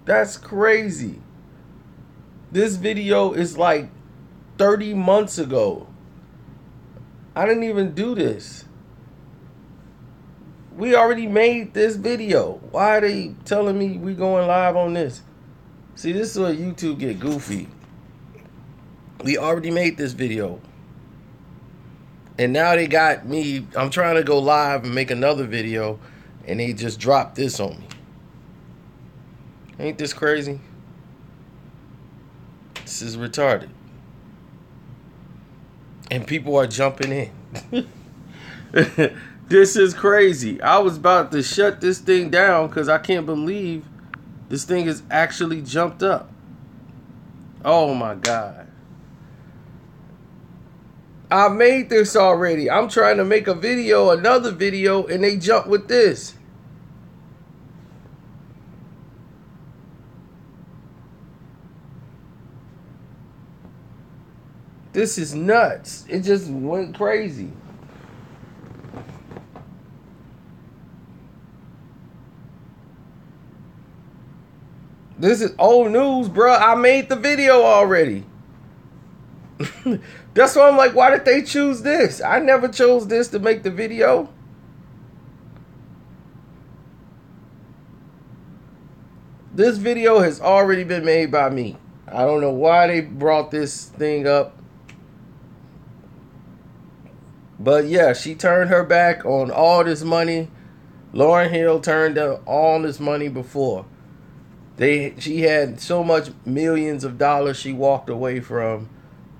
That's crazy. This video is like 30 months ago. I didn't even do this. We already made this video. Why are they telling me we going live on this? See, this is where YouTube get goofy. We already made this video. And now they got me. I'm trying to go live and make another video, and they just dropped this on me. Ain't this crazy? This is retarded. And people are jumping in. This is crazy. I was about to shut this thing down because I can't believe this thing has actually jumped up. Oh my God. I made this already. I'm trying to make a video, another video, and they jump with this. This is nuts. It just went crazy. This is old news, bro. I made the video already. That's why I'm like, why did they choose this? I never chose this to make the video. This video has already been made by me. I don't know why they brought this thing up. But yeah, she turned her back on all this money. Lauryn Hill turned down all this money before. She had so much millions of dollars she walked away from,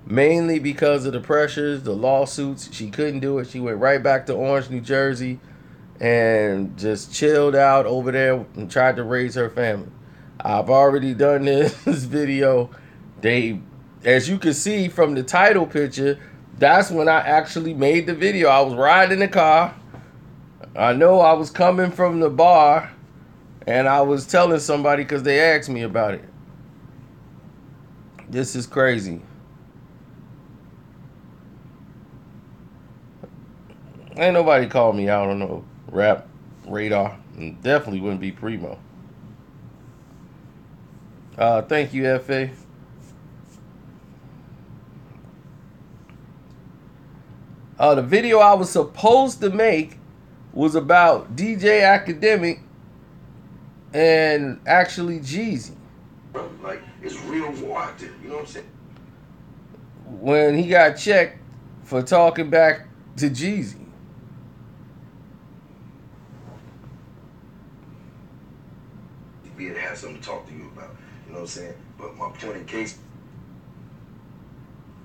mainly because of the pressures, the lawsuits. She couldn't do it. She went right back to Orange, New Jersey, and just chilled out over there and tried to raise her family. I've already done this video. As you can see from the title picture, that's when I actually made the video. I was riding in the car. I know I was coming from the bar, and I was telling somebody because they asked me about it. This is crazy. Ain't nobody called me out on no rap radar. And definitely wouldn't be Primo. Thank you, F.A. The video I was supposed to make was about DJ Academic and actually Jeezy. Like, it's real war out there, you know what I'm saying? When he got checked for talking back to Jeezy. Be able to have something to talk to you about, you know what I'm saying? But my point in case,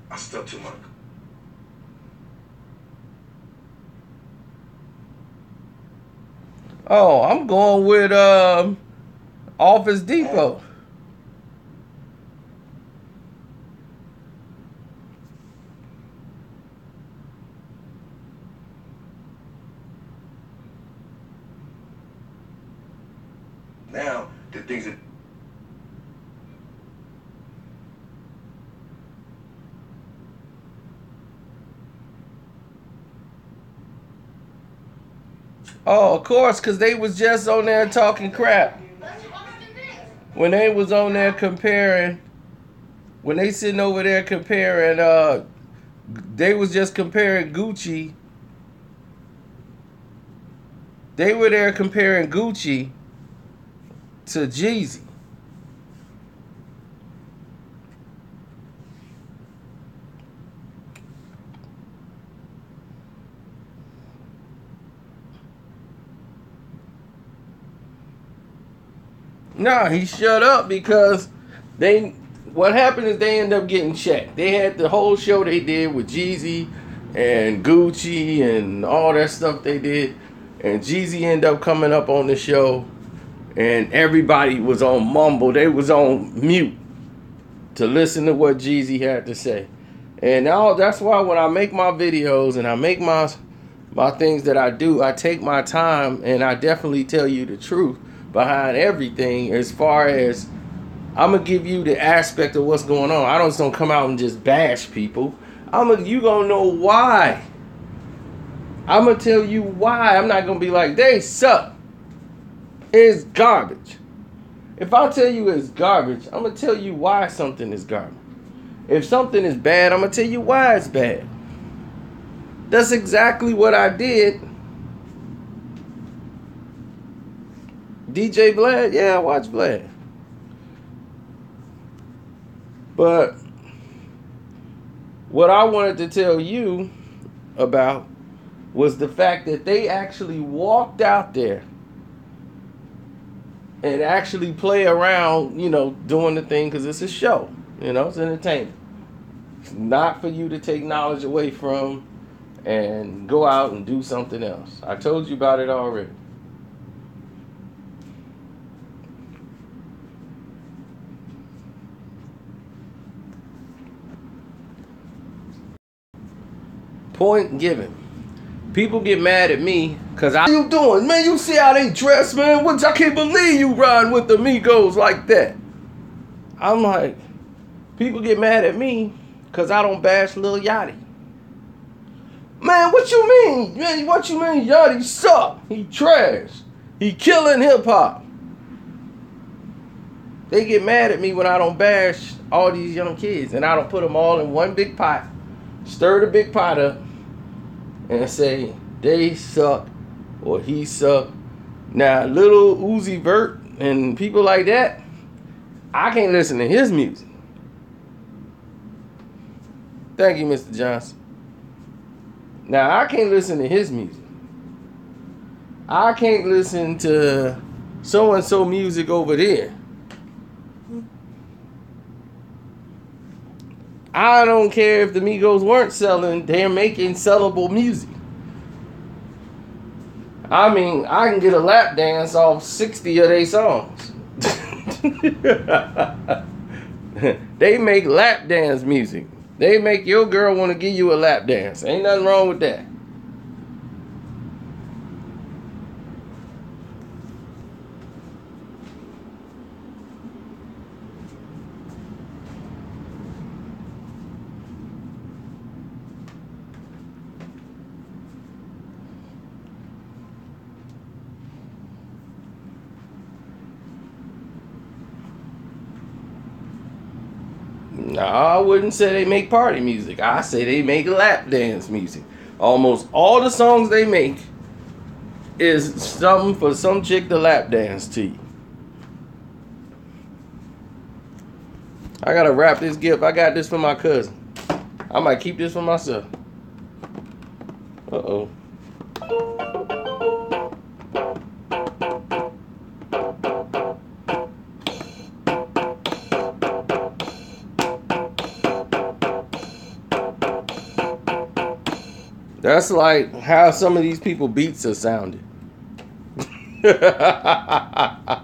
I stuck to my... Oh, I'm going with Office Depot. Now, the things that... Oh, of course, because they was just on there talking crap. When they was on there comparing, when they sitting over there comparing, they was just comparing Gucci. They were there comparing Gucci to Jeezy. Nah, he shut up because what happened is they ended up getting checked. They had the whole show they did with Jeezy and Gucci and all that stuff they did. And Jeezy ended up coming up on the show, and everybody was on mumble. They was on mute to listen to what Jeezy had to say. And now that's why when I make my videos and I make my things that I do, I take my time and I definitely tell you the truth behind everything, as far as I'm gonna give you the aspect of what's going on. I don't come out and just bash people. You gonna know why. I'm gonna tell you why. I'm not gonna be like, they suck. It's garbage. If I tell you it's garbage, I'm going to tell you why something is garbage. If something is bad, I'm going to tell you why it's bad. That's exactly what I did. DJ Vlad? Yeah, I watch Vlad. But what I wanted to tell you about was the fact that they actually walked out there and actually play around, you know, doing the thing, because it's a show, you know, it's entertainment. It's not for you to take knowledge away from and go out and do something else. I told you about it already. Point given. People get mad at me because what you doing? Man, you see how they dress, man? I can't believe you riding with the Migos like that. I'm like, people get mad at me because I don't bash Lil Yachty. Man, what you mean? Man, what you mean Yachty suck? He trash. He killing hip-hop. They get mad at me when I don't bash all these young kids and I don't put them all in one big pot, stir the big pot up, and say they suck or he suck. Now, little Uzi Vert and people like that, I can't listen to his music. Thank you, Mr. Johnson. Now, I can't listen to his music. I can't listen to so-and-so music over there. I don't care if the Migos weren't selling, they're making sellable music. I mean, I can get a lap dance off 60 of their songs. They make lap dance music. They make your girl want to give you a lap dance. Ain't nothing wrong with that. No, I wouldn't say they make party music. I say they make lap dance music. Almost all the songs they make is something for some chick to lap dance to you. I gotta wrap this gift. I got this for my cousin. I might keep this for myself. Uh-oh. That's like how some of these people beats are sounding. I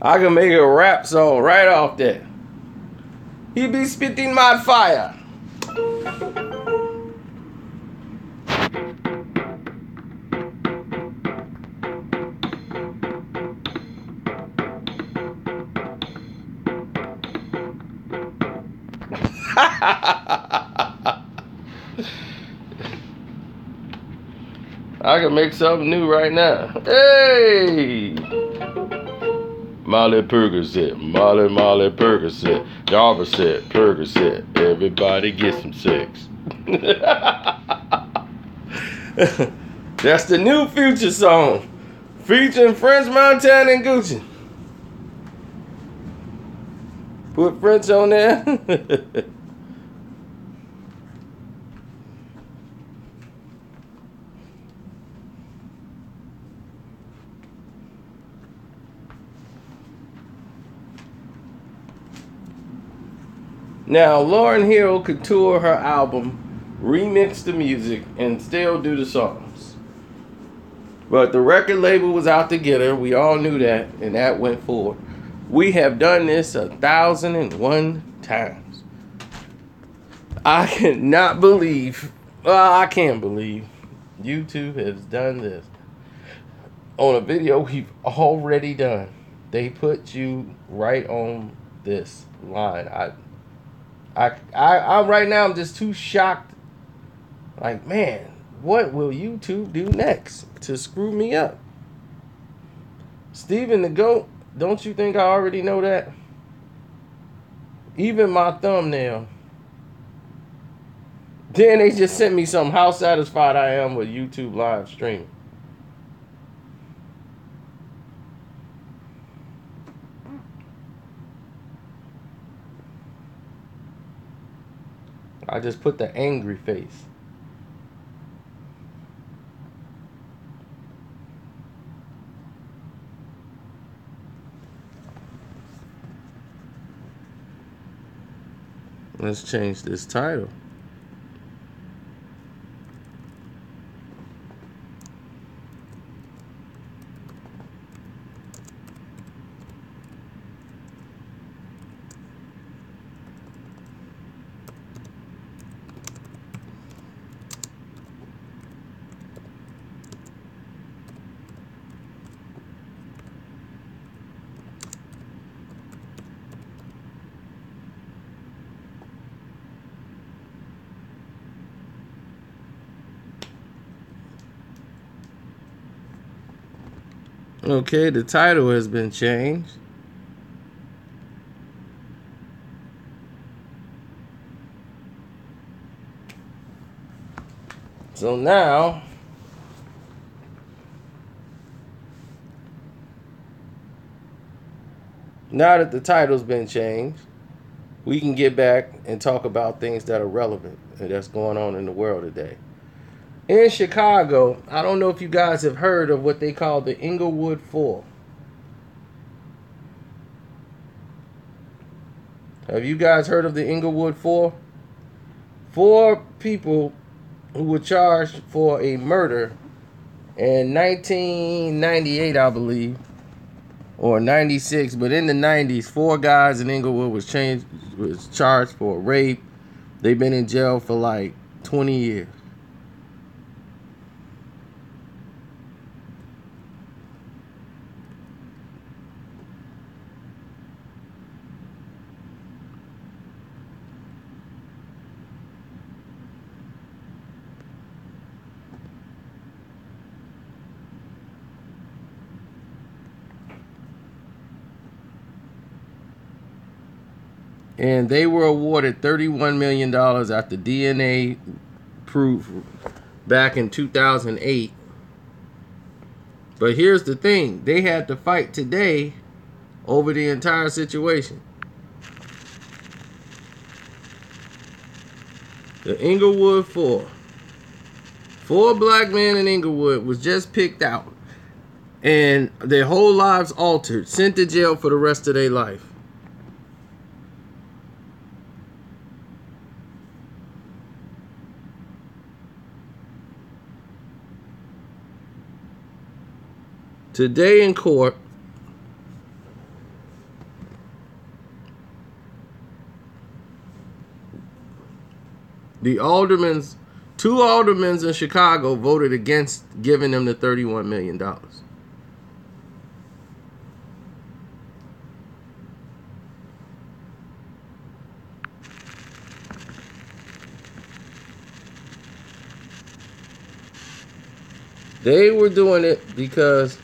can make a rap song right off that. He be spitting mad fire. I can make something new right now. Hey! Molly Percocet, Molly Percocet, Jarvis said Percocet, everybody get some sex. That's the new Future song, featuring French Montana and Gucci. Put French on there. Now, Lauryn Hill could tour her album, remix the music, and still do the songs. But the record label was out to get her. We all knew that, and that went forward. We have done this 1,001 times. I cannot believe, I can't believe YouTube has done this. On a video we've already done, they put you right on this line. I'm right now, I'm just too shocked. Like, man, what will YouTube do next to screw me up? Stephen the GOAT, don't you think I already know that? Even my thumbnail. Then they just sent me some how satisfied I am with YouTube live streaming. I just put the angry face. Let's change this title. Okay, the title has been changed. So now that the title's been changed, we can get back and talk about things that are relevant and that's going on in the world today. In Chicago, I don't know if you guys have heard of what they call the Inglewood Four. Have you guys heard of the Inglewood Four? 4 people who were charged for a murder in 1998, I believe, or 96, but in the 90s, 4 guys in Inglewood was charged for rape. They've been in jail for like 20 years. And they were awarded $31 million after DNA proof back in 2008. But here's the thing. They had to fight today over the entire situation. The Inglewood Four. 4 black men in Inglewood was just picked out. And their whole lives altered. Sent to jail for the rest of their life. Today in court, the aldermans, 2 aldermen in Chicago voted against giving them the $31 million. They were doing it because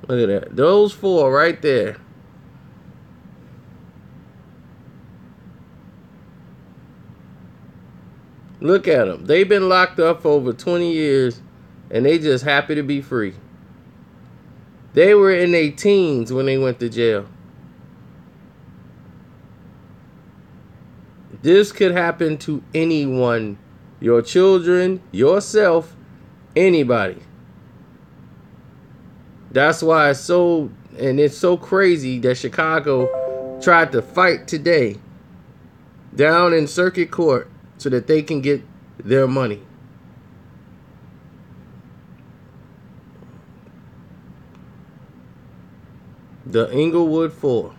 look at that. Those 4 right there. Look at them. They've been locked up for over 20 years, and they just happy to be free. They were in their teens when they went to jail. This could happen to anyone. Your children, yourself, anybody. That's why it's so crazy that Chicago tried to fight today down in circuit court so that they can get their money. The Inglewood Four.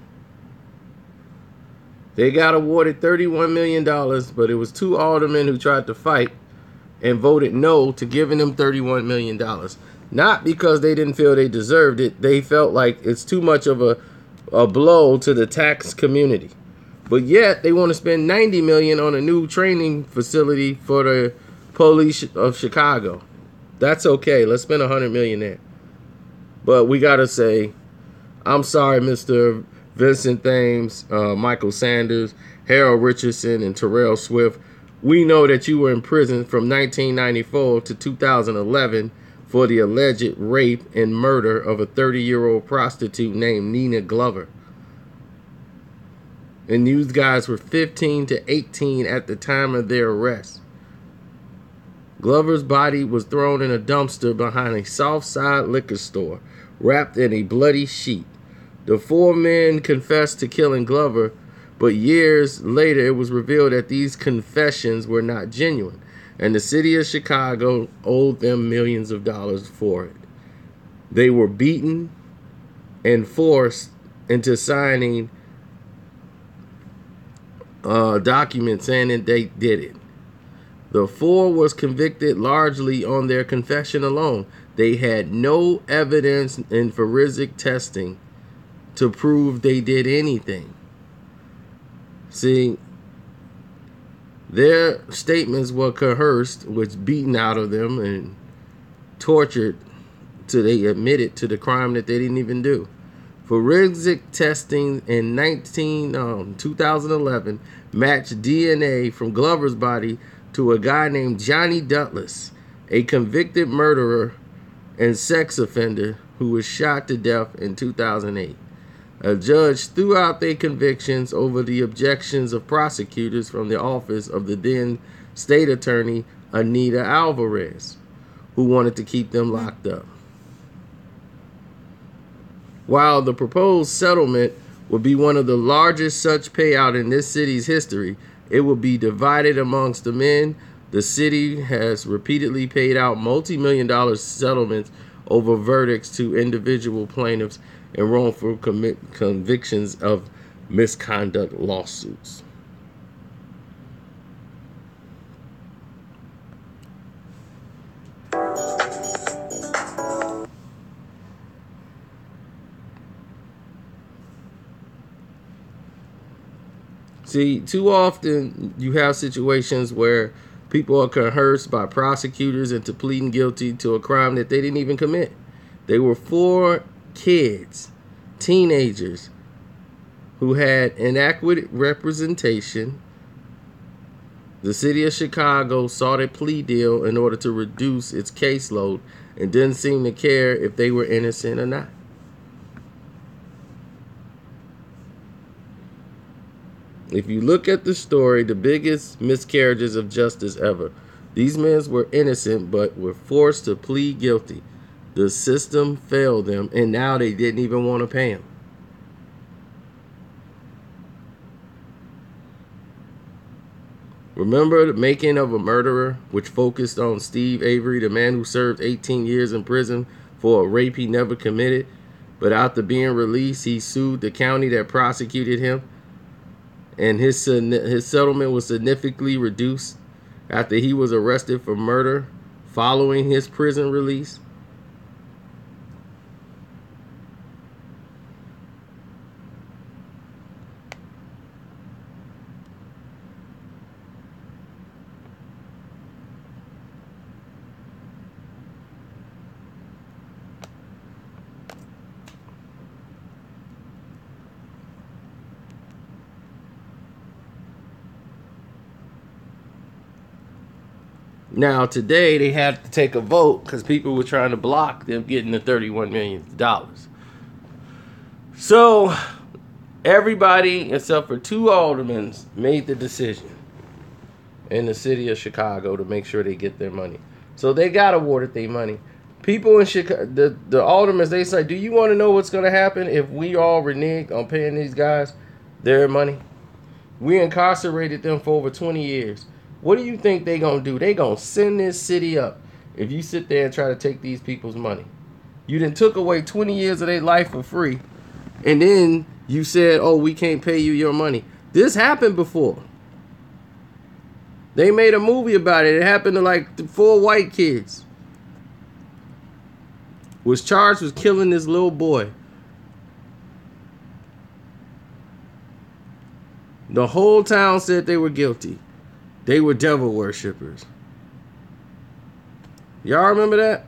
They got awarded $31 million, but it was 2 aldermen who tried to fight and voted no to giving them $31 million. Not because they didn't feel they deserved it. They felt like it's too much of a blow to the tax community. But yet they want to spend $90 million on a new training facility for the police of Chicago. That's okay. Let's spend $100 million there. But we got to say, I'm sorry, Mr. Vincent Thames, Michael Sanders, Harold Richardson, and Terrell Swift. We know that you were in prison from 1994 to 2011 for the alleged rape and murder of a 30-year-old prostitute named Nina Glover. And these guys were 15 to 18 at the time of their arrest. Glover's body was thrown in a dumpster behind a Southside liquor store, wrapped in a bloody sheet. The four men confessed to killing Glover, but years later it was revealed that these confessions were not genuine, and the city of Chicago owed them millions of dollars for it. They were beaten and forced into signing documents saying that they did it. The four was convicted largely on their confession alone. They had no evidence in forensic testing to prove they did anything. See, their statements were coerced, was beaten out of them and tortured till they admitted to the crime that they didn't even do. Forensic testing in 2011 matched DNA from Glover's body to a guy named Johnny Douglas, a convicted murderer and sex offender who was shot to death in 2008. A judge threw out their convictions over the objections of prosecutors from the office of the then state attorney Anita Alvarez, who wanted to keep them locked up. While the proposed settlement would be one of the largest such payout in this city's history, it will be divided amongst the men. The city has repeatedly paid out multi-million-dollar settlements over verdicts to individual plaintiffs and wrongful convictions of misconduct lawsuits. See, too often you have situations where people are coerced by prosecutors into pleading guilty to a crime that they didn't even commit. They were four kids, teenagers, who had inadequate representation. The city of Chicago sought a plea deal in order to reduce its caseload and didn't seem to care if they were innocent or not. If you look at the story, the biggest miscarriages of justice ever. These men were innocent but were forced to plead guilty. The system failed them, and now they didn't even want to pay them. Remember The Making of a Murderer, which focused on Steve Avery, the man who served 18 years in prison for a rape he never committed, but after being released, he sued the county that prosecuted him, and his settlement was significantly reduced after he was arrested for murder following his prison release. Now, today, they had to take a vote because people were trying to block them getting the $31 million. So, everybody, except for two aldermen, made the decision in the city of Chicago to make sure they get their money. So, they got awarded their money. People in Chicago, the aldermen, they say, do you want to know what's going to happen if we all renege on paying these guys their money? We incarcerated them for over 20 years. What do you think they going to do? They going to send this city up if you sit there and try to take these people's money. You done took away 20 years of their life for free. And then you said, oh, we can't pay you your money. This happened before. They made a movie about it. It happened to like 4 white kids. Was charged with killing this little boy. The whole town said they were guilty. They were devil worshippers. Y'all remember that?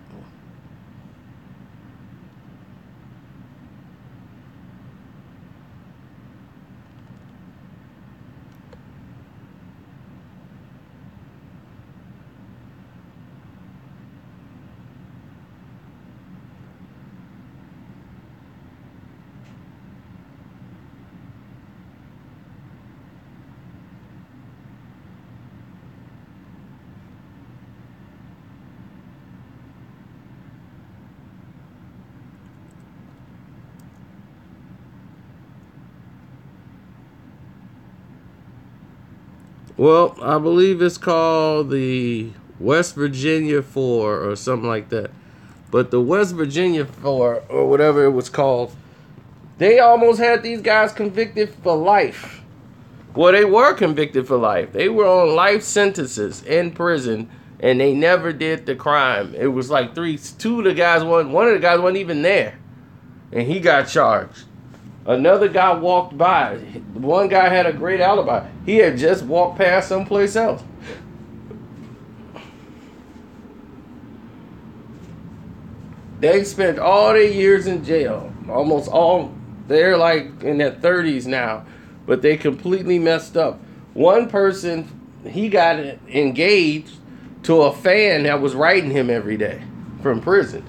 Well, I believe it's called the West Virginia Four or something like that. But the West Virginia Four, or whatever it was called, they almost had these guys convicted for life. Well, they were convicted for life. They were on life sentences in prison, and they never did the crime. It was like one of the guys wasn't even there, and he got charged. Another guy walked by. One guy had a great alibi. He had just walked past someplace else. They spent all their years in jail. Almost all. They're like in their 30s now. But they completely messed up. One person, he got engaged to a fan that was writing him every day from prison.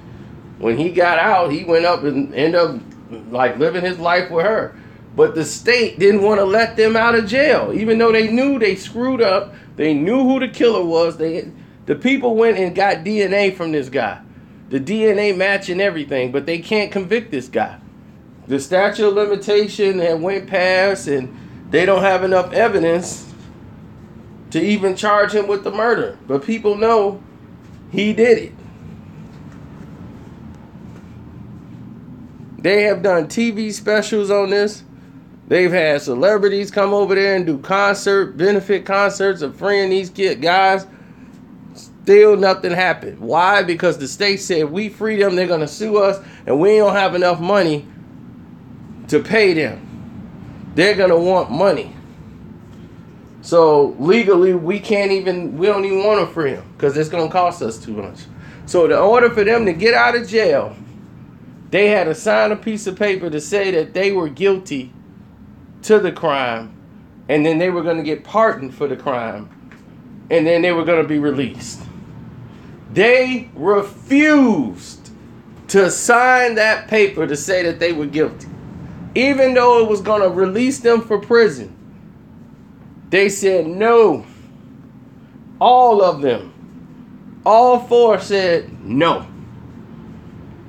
When he got out, he went up and ended up like living his life with her. But the state didn't want to let them out of jail, even though they knew they screwed up. They knew who the killer was. The people went and got DNA from this guy, the DNA matching everything, but they can't convict this guy. The statute of limitation had went past, and they don't have enough evidence to even charge him with the murder. But people know he did it. They have done TV specials on this. They've had celebrities come over there and do benefit concerts of freeing these guys. Still nothing happened. Why? Because the state said if we free them, they're going to sue us, and we don't have enough money to pay them. They're going to want money. So legally, we don't even want to free them because it's going to cost us too much. So in order for them to get out of jail, they had to sign a piece of paper to say that they were guilty to the crime, and then they were going to get pardoned for the crime, and then they were going to be released. They refused to sign that paper to say that they were guilty. Even though it was going to release them for prison, they said no. All of them, all 4 said no.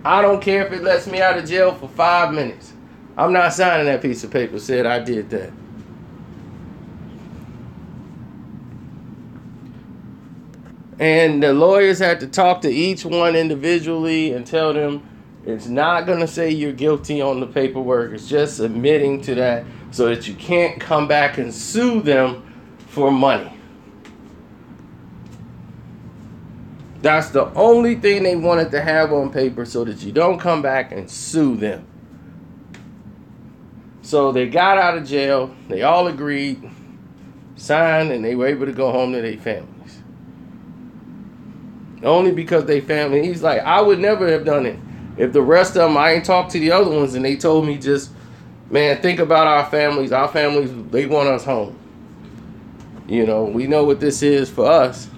I don't care if it lets me out of jail for 5 minutes. I'm not signing that piece of paper. Said I did that. And the lawyers had to talk to each one individually and tell them it's not going to say you're guilty on the paperwork. It's just admitting to that so that you can't come back and sue them for money. That's the only thing they wanted to have on paper so that you don't come back and sue them. So they got out of jail. They all agreed, signed, and they were able to go home to their families. Only because they family. He's like, I would never have done it if the rest of them, I ain't talked to the other ones, and they told me just, man, think about our families. Our families, they want us home. You know, we know what this is for us.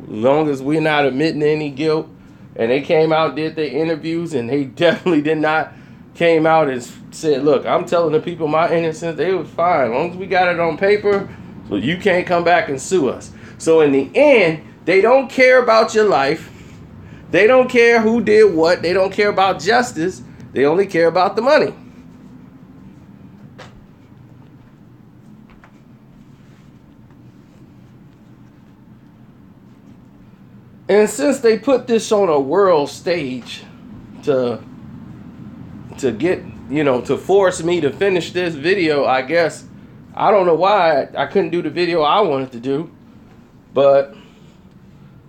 As long as we're not admitting any guilt. And they came out and did their interviews, and they definitely did not came out and said, look, I'm telling the people my innocence. They was fine. As long as we got it on paper, so you can't come back and sue us. So in the end, they don't care about your life. They don't care who did what. They don't care about justice. They only care about the money. And since they put this on a world stage to get, to force me to finish this video, I guess, I don't know why I couldn't do the video I wanted to do. But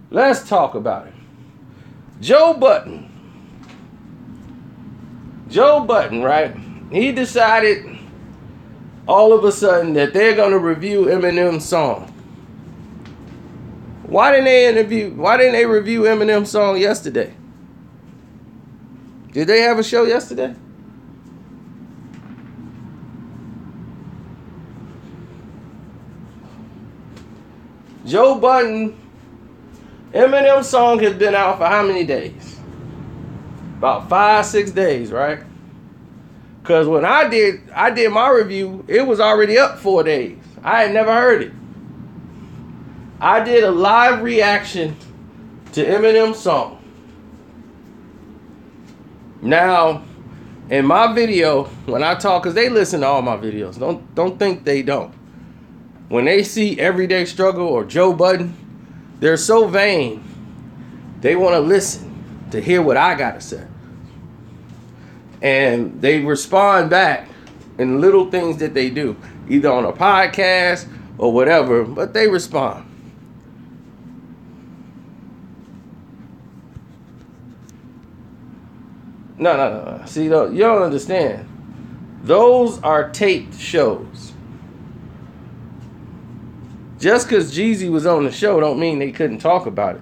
let's talk about it. Joe Budden. Joe Budden, right? He decided all of a sudden that they're going to review Eminem's song. Why didn't they review Eminem's song yesterday? Did they have a show yesterday? Joe Budden, Eminem's song has been out for how many days? About 5-6 days, right? Because when I did my review, it was already up 4 days. I had never heard it. I did a live reaction to Eminem's song. Now, in my video, when I talk, because they listen to all my videos, don't think they don't. When they see Everyday Struggle or Joe Budden, they're so vain, they want to listen to hear what I got to say. And they respond back in little things that they do, either on a podcast or whatever, but they respond. No. See, you don't understand. Those are taped shows. Just because Jeezy was on the show don't mean they couldn't talk about it.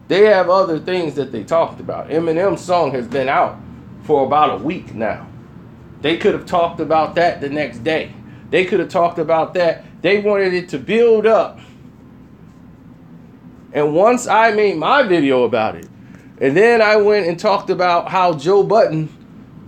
They have other things that they talked about. Eminem's song has been out for about a week now. They could have talked about that the next day. They could have talked about that. They wanted it to build up. And once I made my video about it, and then I went and talked about how Joe Budden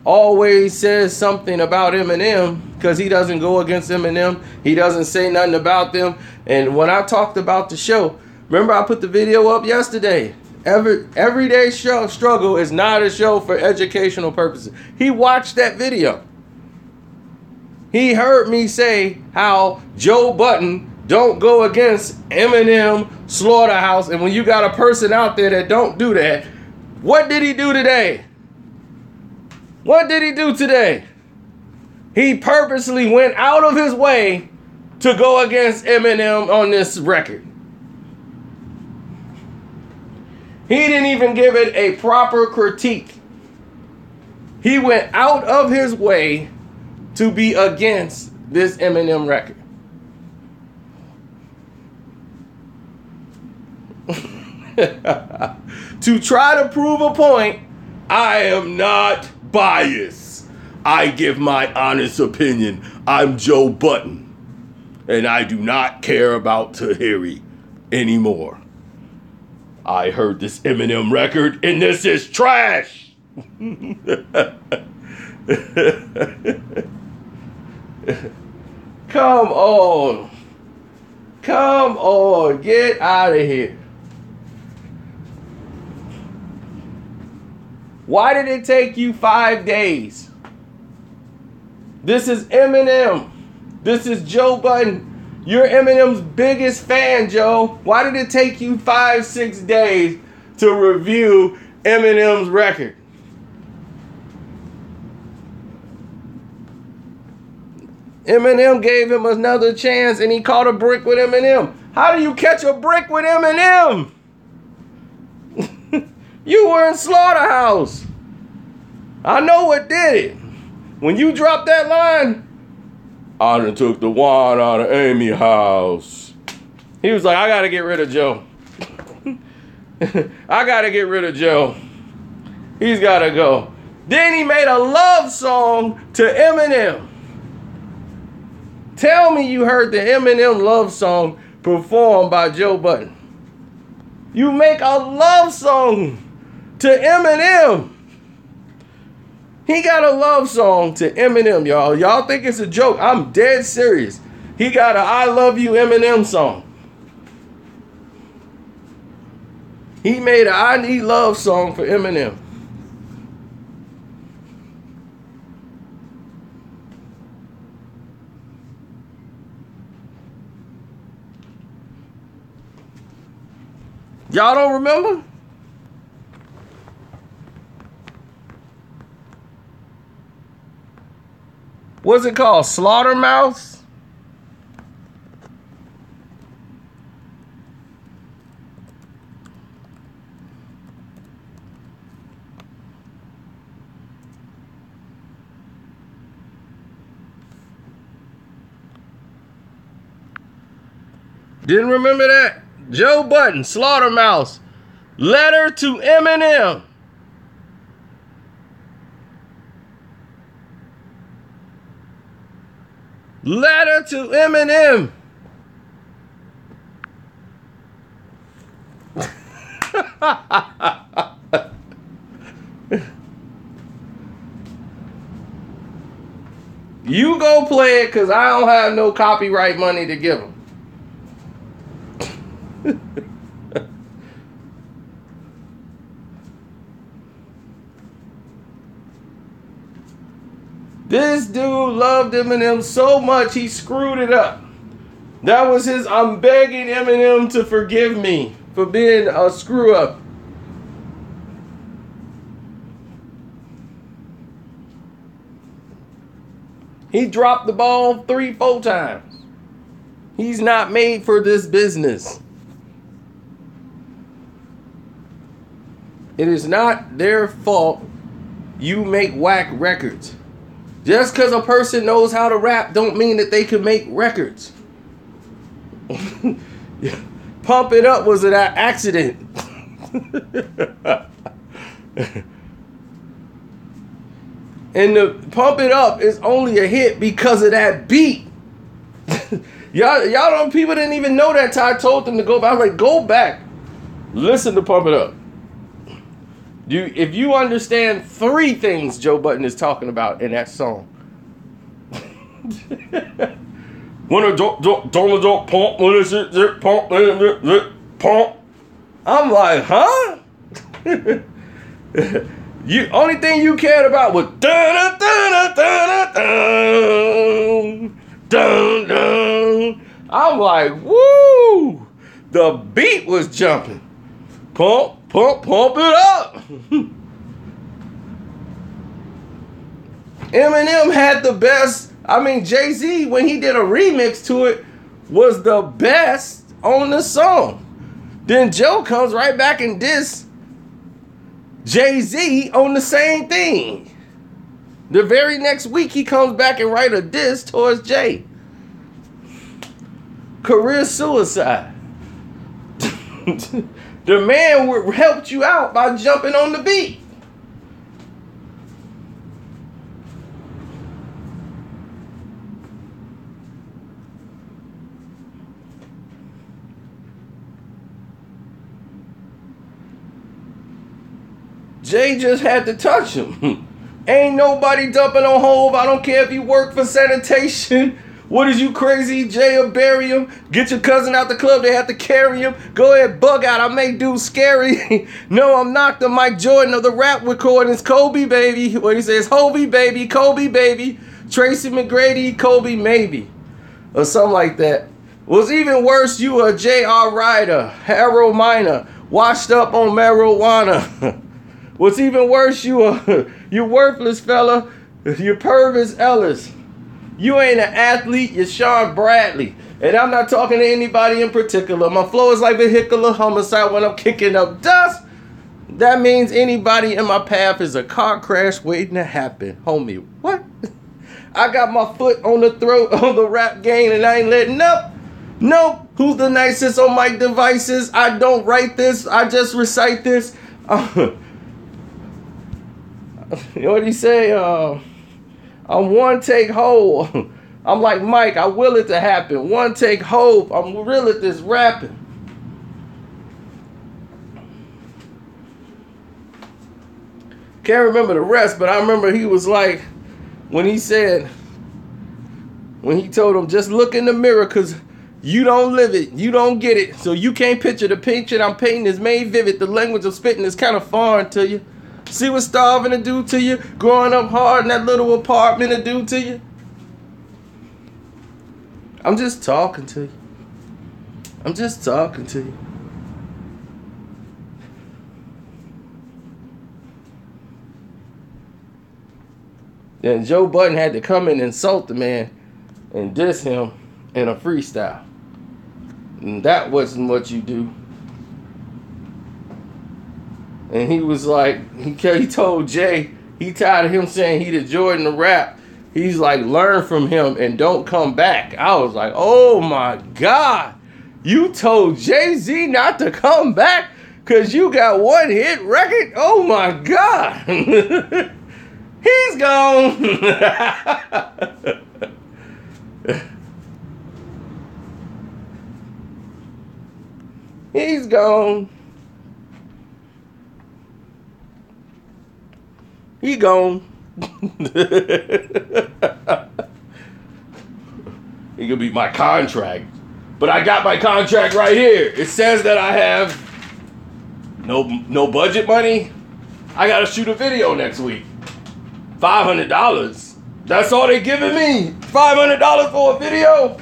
always says something about Eminem because he doesn't go against Eminem. He doesn't say nothing about them. And when I talked about the show, remember I put the video up yesterday. Everyday Struggle is not a show for educational purposes. He watched that video. He heard me say how Joe Budden don't go against Eminem, Slaughterhouse. And when you got a person out there that don't do that, what did he do today? What did he do today? He purposely went out of his way to go against Eminem on this record. He didn't even give it a proper critique. He went out of his way to be against this Eminem record. To try to prove a point, I am not biased. I give my honest opinion. I'm Joe Budden, and I do not care about Tahiri anymore. I heard this Eminem record, and this is trash. Come on. Come on. Get out of here. Why did it take you 5 days? This is Eminem. This is Joe Budden. You're Eminem's biggest fan, Joe. Why did it take you 5-6 days to review Eminem's record? Eminem gave him another chance and he caught a brick with Eminem. How do you catch a brick with Eminem? You were in Slaughterhouse. I know what did it. When you dropped that line, I done took the wine out of Amy's house. He was like, I gotta get rid of Joe. I gotta get rid of Joe. He's gotta go. Then he made a love song to Eminem. Tell me you heard the Eminem love song performed by Joe Budden. You make a love song to Eminem. He got a love song to Eminem, y'all. Y'all think it's a joke. I'm dead serious. He got a I Love You Eminem song. He made a I Need Love song for Eminem. Y'all don't remember? What's it called? Slaughterhouse? Didn't remember that? Joe Budden, Slaughtermouse. Letter to Eminem. Letter to Eminem. You go play it because I don't have no copyright money to give him. This dude loved Eminem so much he screwed it up. That was his I'm begging Eminem to forgive me for being a screw up. He dropped the ball 3-4 times. He's not made for this business. It is not their fault you make whack records. Just because a person knows how to rap don't mean that they can make records. Pump It Up was an accident. And the Pump It Up is only a hit because of that beat. y'all don't, people didn't even know that till I told them to go back. I was like, go back. Listen to Pump It Up. If you understand 3 things Joe Budden is talking about in that song. When a dog pump, when it's pump. I'm like, huh? You only thing you cared about was dun dun dun dun dun dun. I'm like, woo! The beat was jumping. Pump it up. Eminem had the best. I mean, Jay-Z, when he did a remix to it, was the best on the song. Then Joe comes right back and diss Jay-Z on the same thing. The very next week, he comes back and write a diss towards Jay. Career suicide. The man helped you out by jumping on the beat. Jay just had to touch him. Ain't nobody dumping on Hove. I don't care if you work for sanitation. What is you crazy, Jay, or bury him? Get your cousin out the club, they have to carry him. Go ahead, bug out, I make dudes scary. No, I'm not the Mike Jordan of the rap recordings. Kobe, baby. What he says, Hobie, baby, Kobe, baby. Tracy McGrady, Kobe, maybe. Or something like that. What's even worse, you a J.R. Ryder, Harold Miner, washed up on marijuana. What's even worse, you worthless fella, you Purvis Ellis. You ain't an athlete, you're Sean Bradley. And I'm not talking to anybody in particular. My flow is like vehicular homicide when I'm kicking up dust. That means anybody in my path is a car crash waiting to happen. Homie, what? I got my foot on the throat on the rap game and I ain't letting up. Nope. Who's the nicest on my devices? I don't write this. I just recite this. What'd he say? I'm one take hold. I'm like Mike, I will it to happen. One take hope. I'm real at this rapping. Can't remember the rest, but I remember he was like, when he told him, just look in the mirror because you don't live it. You don't get it. So you can't picture the picture I'm painting is made vivid. The language of spitting is kind of foreign to you. See what starving to do to you? Growing up hard in that little apartment to do to you? I'm just talking to you. I'm just talking to you. Then Joe Budden had to come in and insult the man and diss him in a freestyle. And that wasn't what you do. And he was like, he told Jay, he tired of him saying he the Jordan of rap. He's like, learn from him and don't come back. I was like, oh my God. You told Jay-Z not to come back because you got one hit record? Oh my God. He's gone. He's gone. He gone. He could be my contract. But I got my contract right here. It says that I have no budget money. I gotta shoot a video next week. $500. That's all they giving me. $500 for a video.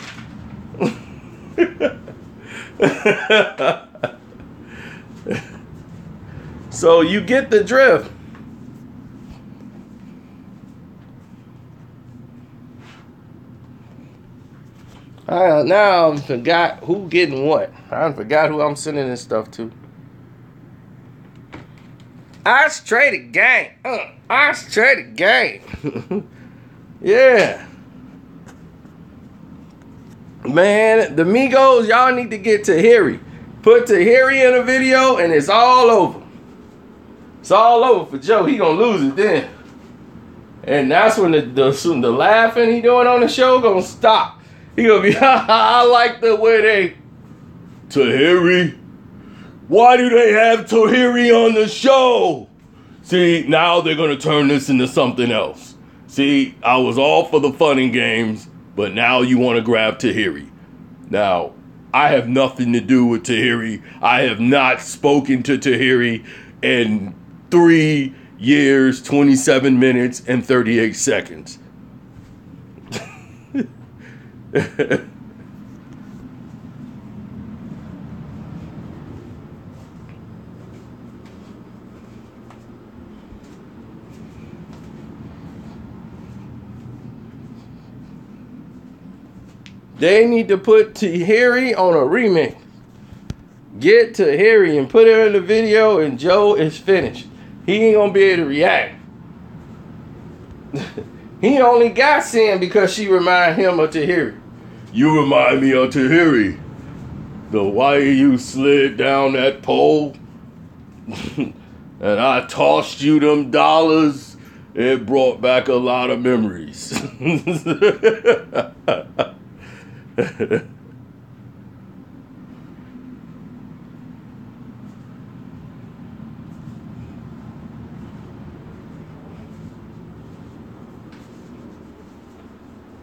So you get the drift. Now I forgot who getting what. I forgot who I'm sending this stuff to. I traded gang. I traded gang. Yeah. Man, the Migos, y'all need to get Tahiri. Put Tahiri in a video and it's all over. It's all over for Joe. He gonna lose it then. And that's when the laughing he doing on the show gonna stop. He gonna be, I like the way they... Tahiri? Why do they have Tahiri on the show? See, now they're gonna turn this into something else. See, I was all for the fun and games, but now you want to grab Tahiri. Now, I have nothing to do with Tahiri. I have not spoken to Tahiri in 3 years, 27 minutes, and 38 seconds. They need to put Tahiri on a remix. Get Tahiri and put her in the video and Joe is finished. He ain't gonna be able to react. He only got Sam because she remind him of Tahiri. You remind me of Tahiri. The way you slid down that pole and I tossed you them dollars. It brought back a lot of memories.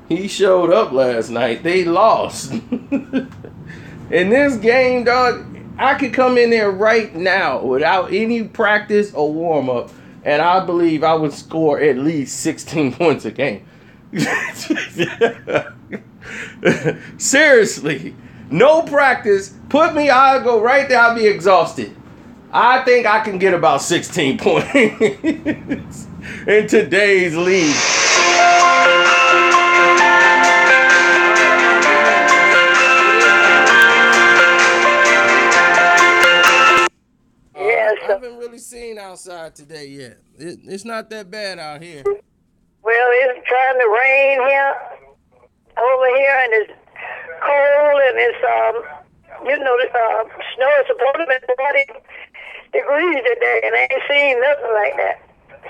He showed up last night. They lost. In this game, dog, I could come in there right now without any practice or warm-up, and I believe I would score at least 16 points a game. Seriously. No practice. Put me, I'll go right there. I'll be exhausted. I think I can get about 16 points in today's league. I haven't really seen outside today yet. It's not that bad out here. Well, it's trying to rain here, over here, and it's cold, and it's, snow is supposed to be 40 degrees today, and I ain't seen nothing like that.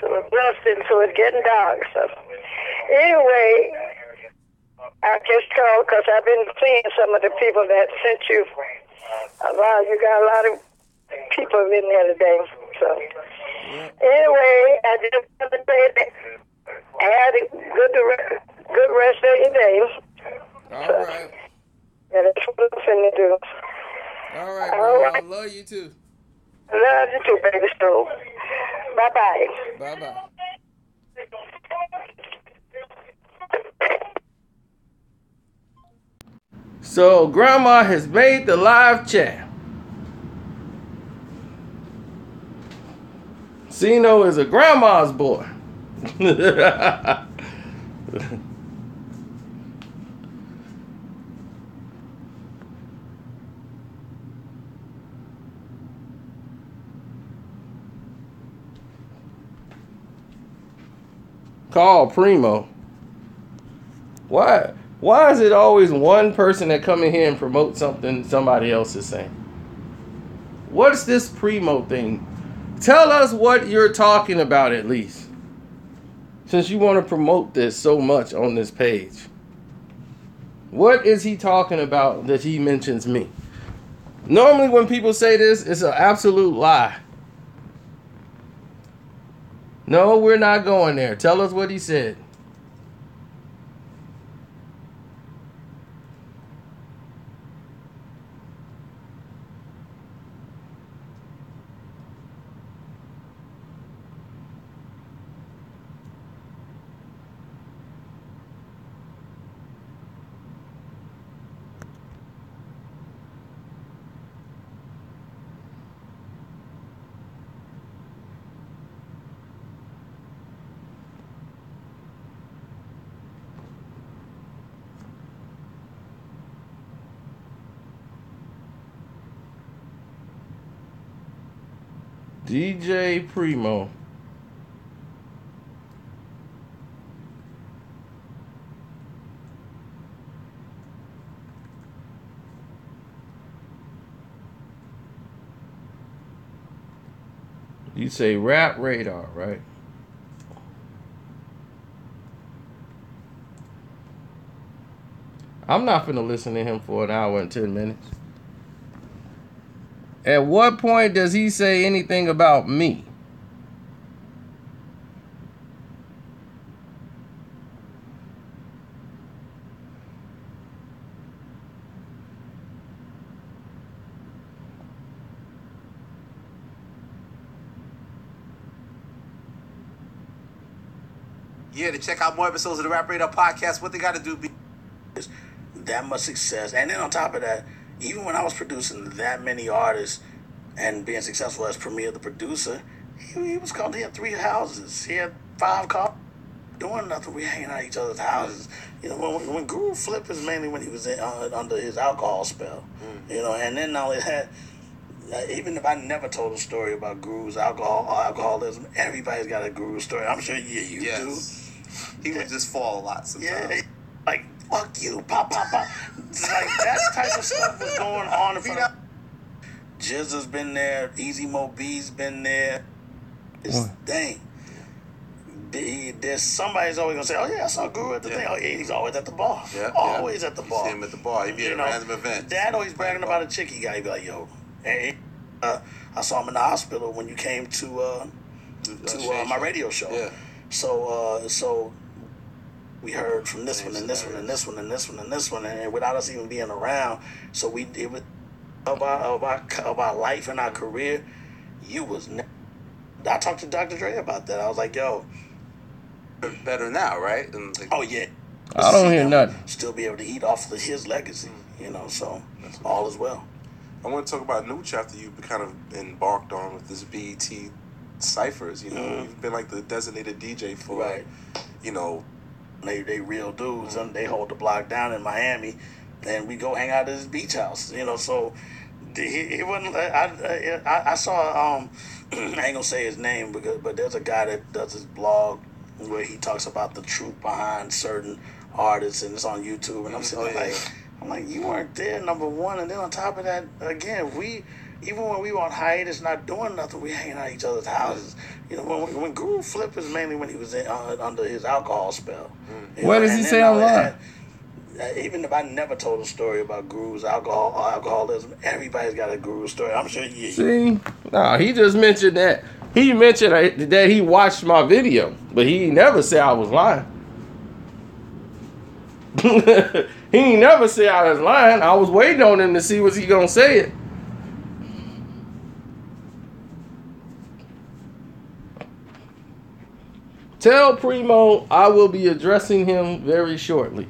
So it's dusting, so it's getting dark. So anyway, I just called because I've been seeing some of the people that sent you. You got a lot of people in there today. So anyway, I just want to say that I had a good rest of your day. All right. Yeah, that's what I'm finna do. All right, bro. I love you too. Love you too, baby. So, bye-bye. Bye-bye. So, Grandma has made the live chat. Karceno is a grandma's boy. Call Primo. Why? Why is it always one person that come in here and promote something somebody else is saying? What's this Primo thing? Tell us what you're talking about at least. Since you want to promote this so much on this page. What is he talking about that he mentions me? Normally when people say this, it's an absolute lie. No, we're not going there. Tell us what he said. DJ Primo. You say Rap Radar, right? I'm not finna listen to him for an hour and 10 minutes. At what point does he say anything about me? Yeah, to check out more episodes of the Rap Radar podcast, what they got to do is that much success. And then on top of that, even when I was producing that many artists and being successful as Premier, the producer, he was called. He had 3 houses. He had 5 cars. Doing nothing. We hanging out at each other's houses. You know, when Guru flipped is mainly when he was under his alcohol spell. You know, and then now it had. Even if I never told a story about Guru's alcoholism, everybody's got a Guru story. I'm sure you do. He would just fall a lot sometimes. Yeah, like, fuck you, pop, pop, pop. Like, that type of stuff was going on in front of... Jizza's been there. Easy Mo B's been there. Dang. There's somebody's always going to say, oh, yeah, I saw Guru at the thing. Oh, yeah, he's always at the bar. Always at the bar. You see him at the bar. He'd be at a random event. Dad always bragging about a chick he got. He'd be like, yo, hey, I saw him in the hospital when you came to my radio show. Yeah. So we heard from this one and this one and this one and this one and this one, and without us even being around, so it was of our life and our career. I talked to Dr. Dre about that. I was like, yo, better now, right? And like, oh yeah, I don't hear nothing. Still be able to eat off of his legacy, you know. So all is well. I want to talk about a new chapter you've kind of embarked on with this BET ciphers. You know, you've been like the designated DJ for, you know, they real dudes, and they hold the block down in Miami, and we go hang out at his beach house. You know, so he wasn't. I saw. I ain't gonna say his name but there's a guy that does his blog where he talks about the truth behind certain artists, and it's on YouTube. And I'm sitting I'm like, you weren't there, number one, and then on top of that, again, even when we were on hiatus, not doing nothing, we hanging out at each other's houses. You know, when Guru flipped is mainly when he was under his alcohol spell. What does he say online? Even if I never told a story about Guru's alcoholism, everybody's got a Guru story. I'm sure you. See? No, he just mentioned that. He mentioned that he watched my video, but he never said I was lying. He never said I was lying. I was waiting on him to see was he gonna say it. Tell Primo I will be addressing him very shortly.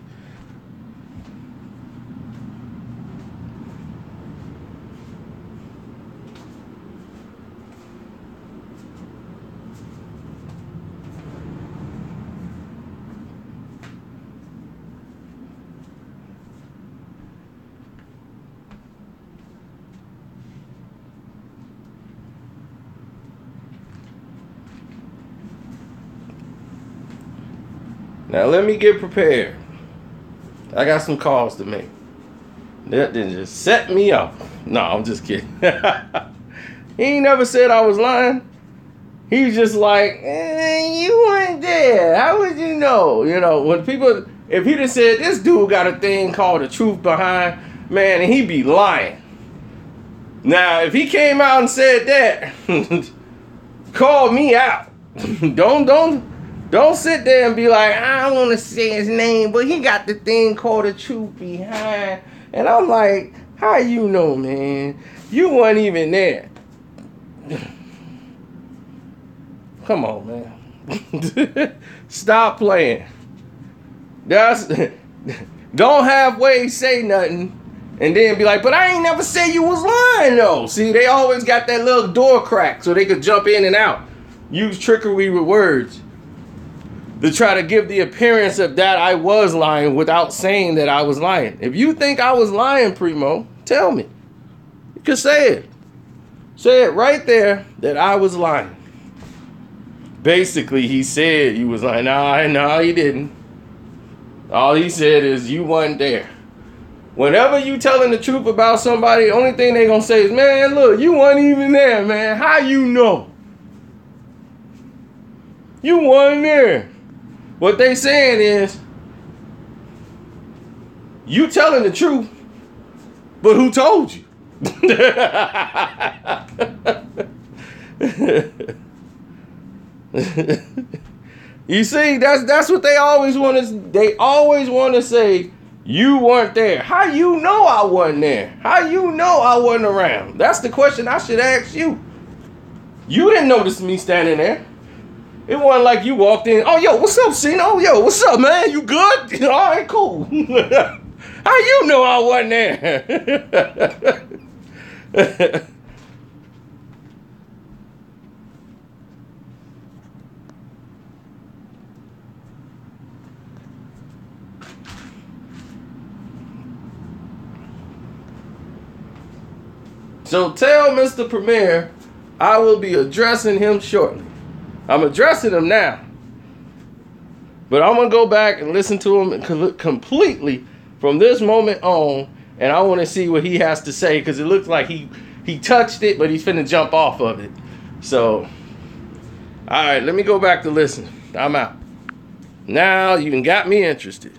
Now let me get prepared. I got some calls to make. That didn't just set me up. No, I'm just kidding. He ain't never said I was lying. He's just like, you weren't there. How would you know? You know, when people, if he'd have said, this dude got a thing called the truth behind, man, and he'd be lying. Now, if he came out and said that, call me out. Don't sit there and be like, I don't want to say his name, but he got the thing called the truth behind. And I'm like, how you know, man? You weren't even there. Come on, man. Stop playing. Don't halfway say nothing and then be like, but I ain't never say you was lying, though. See, they always got that little door crack so they could jump in and out. Use trickery with words to try to give the appearance of that I was lying without saying that I was lying. If you think I was lying, Primo, tell me. You can say it. Say it right there that I was lying. Basically, he said he was lying. No, he didn't. All he said is you wasn't there. Whenever you telling the truth about somebody, the only thing they gonna say is, man, look, you wasn't even there, man. How you know? You wasn't there. What they saying is, you telling the truth, but who told you? You see, that's what they always want to. They always want to say you weren't there. How you know I wasn't there? How you know I wasn't around? That's the question I should ask you. You didn't notice me standing there. It wasn't like you walked in. Oh, yo, what's up, Cena? Oh, yo, what's up, man? You good? All right, cool. How you know I wasn't there? So tell Mr. Premier I will be addressing him shortly. I'm addressing him now. But I'm going to go back and listen to him completely from this moment on. And I want to see what he has to say. Because it looks like he touched it, but he's finna jump off of it. So, all right, let me go back to listen. I'm out. Now you done got me interested.